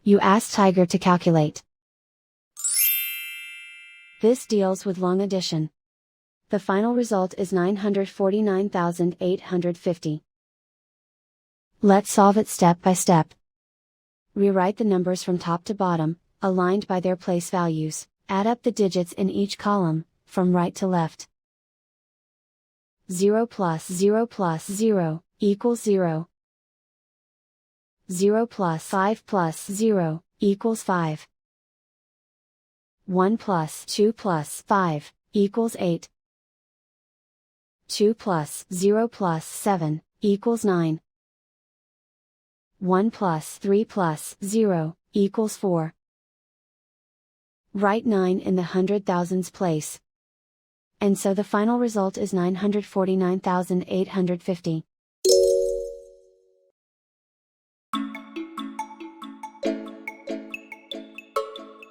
You ask Tiger to calculate. This deals with long addition. The final result is 949,850. Let's solve it step by step. Rewrite the numbers from top to bottom, aligned by their place values. Add up the digits in each column, from right to left. 0 plus 0 plus 0 equals 0. 0 plus 5 plus 0 equals 5. 1 plus 2 plus 5 equals 8. 2 plus 0 plus 7 equals 9. 1 plus 3 plus 0 equals 4. Write 9 in the hundred thousands place. And so the final result is 949,850.